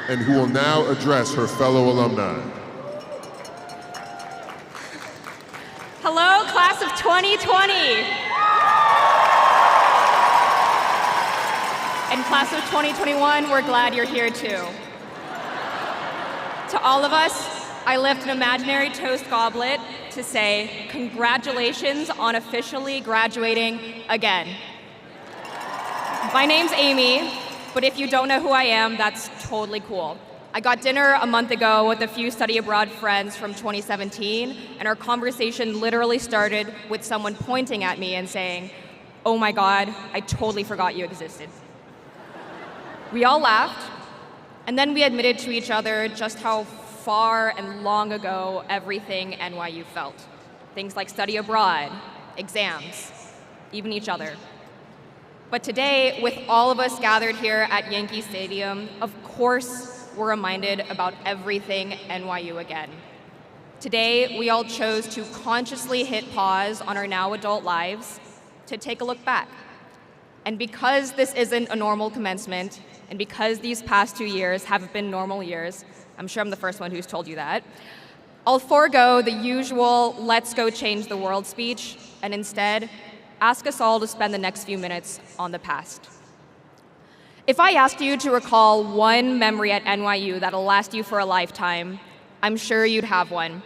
and who will now address her fellow alumni. Hello, class of 2020. And class of 2021, we're glad you're here too. To all of us, I lift an imaginary toast goblet to say congratulations on officially graduating again. My name's Amy, but if you don't know who I am, that's totally cool. I got dinner a month ago with a few study abroad friends from 2017, and our conversation literally started with someone pointing at me and saying, "Oh my God, I totally forgot you existed." We all laughed, and then we admitted to each other just how far and long ago everything NYU felt. Things like study abroad, exams, even each other. But today, with all of us gathered here at Yankee Stadium, of course we're reminded about everything NYU again. Today, we all chose to consciously hit pause on our now adult lives to take a look back. And because this isn't a normal commencement, and because these past 2 years haven't been normal years, I'm sure I'm the first one who's told you that, I'll forego the usual let's go change the world speech and instead ask us all to spend the next few minutes on the past. If I asked you to recall one memory at NYU that'll last you for a lifetime, I'm sure you'd have one.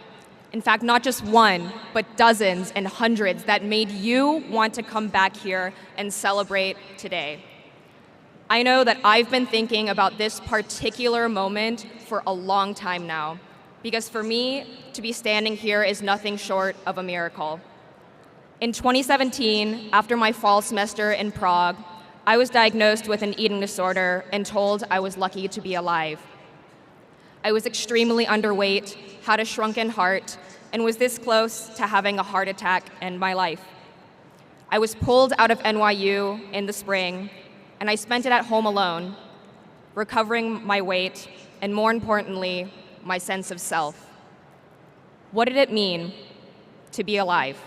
In fact, not just one, but dozens and hundreds that made you want to come back here and celebrate today. I know that I've been thinking about this particular moment for a long time now, because for me, to be standing here is nothing short of a miracle. In 2017, after my fall semester in Prague, I was diagnosed with an eating disorder and told I was lucky to be alive. I was extremely underweight, had a shrunken heart, and was this close to having a heart attack end my life. I was pulled out of NYU in the spring, and I spent it at home alone, recovering my weight, and more importantly, my sense of self. What did it mean to be alive?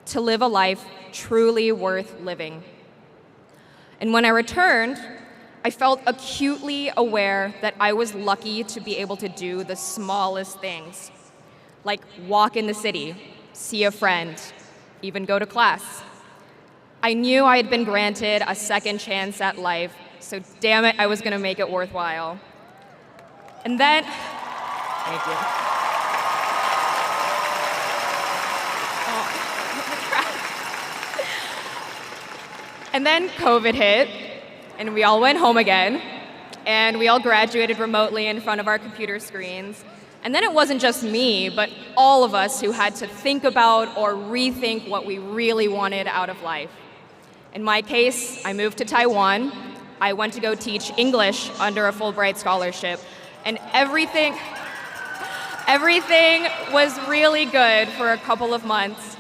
To live a life truly worth living? And when I returned, I felt acutely aware that I was lucky to be able to do the smallest things, like walk in the city, see a friend, even go to class. I knew I had been granted a second chance at life, so damn it, I was gonna make it worthwhile. And then, thank you. And then COVID hit, and we all went home again, and we all graduated remotely in front of our computer screens. And then it wasn't just me, but all of us who had to think about or rethink what we really wanted out of life. In my case, I moved to Taiwan. I went to go teach English under a Fulbright scholarship, and everything was really good for a couple of months.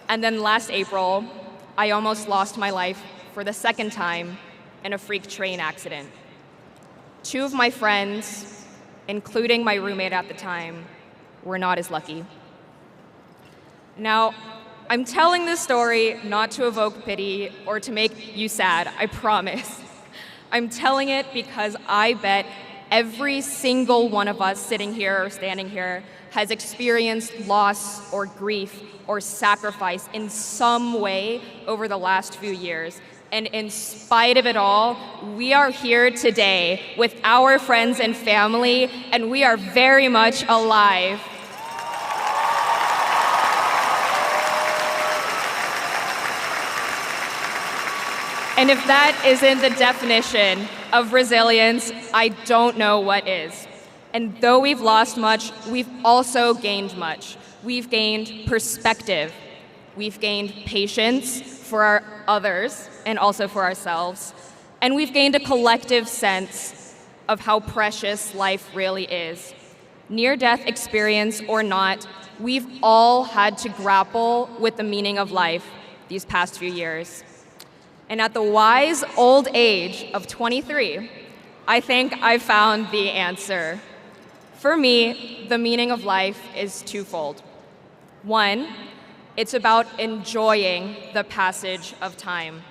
And then last April, I almost lost my life for the second time in a freak train accident. 2 of my friends, including my roommate at the time, were not as lucky. Now, I'm telling this story not to evoke pity or to make you sad, I promise. I'm telling it because I bet every single one of us sitting here or standing here has experienced loss or grief or sacrifice in some way over the last few years. And in spite of it all, we are here today with our friends and family, and we are very much alive. And if that isn't the definition of resilience, I don't know what is. And though we've lost much, we've also gained much. We've gained perspective. We've gained patience for our others and also for ourselves. And we've gained a collective sense of how precious life really is. Near-death experience or not, we've all had to grapple with the meaning of life these past few years. And at the wise old age of 23, I think I found the answer. For me, the meaning of life is twofold. One, it's about enjoying the passage of time.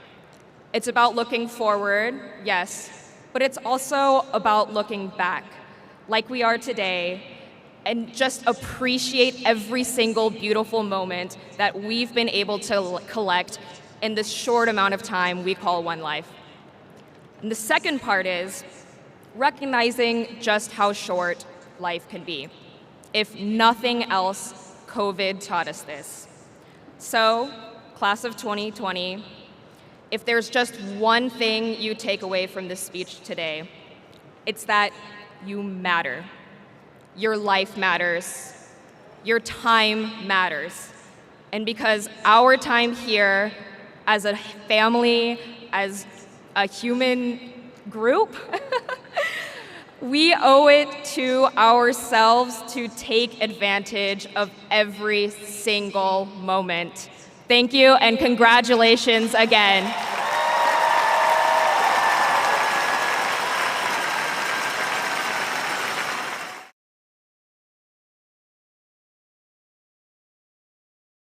It's about looking forward, yes, but it's also about looking back, like we are today, and just appreciate every single beautiful moment that we've been able to collect in this short amount of time we call one life. And the second part is recognizing just how short life can be. If nothing else, COVID taught us this. So, class of 2020, if there's just one thing you take away from this speech today, it's that you matter. Your life matters. Your time matters. And because our time here as a family, as a human group, we owe it to ourselves to take advantage of every single moment. Thank you and congratulations again.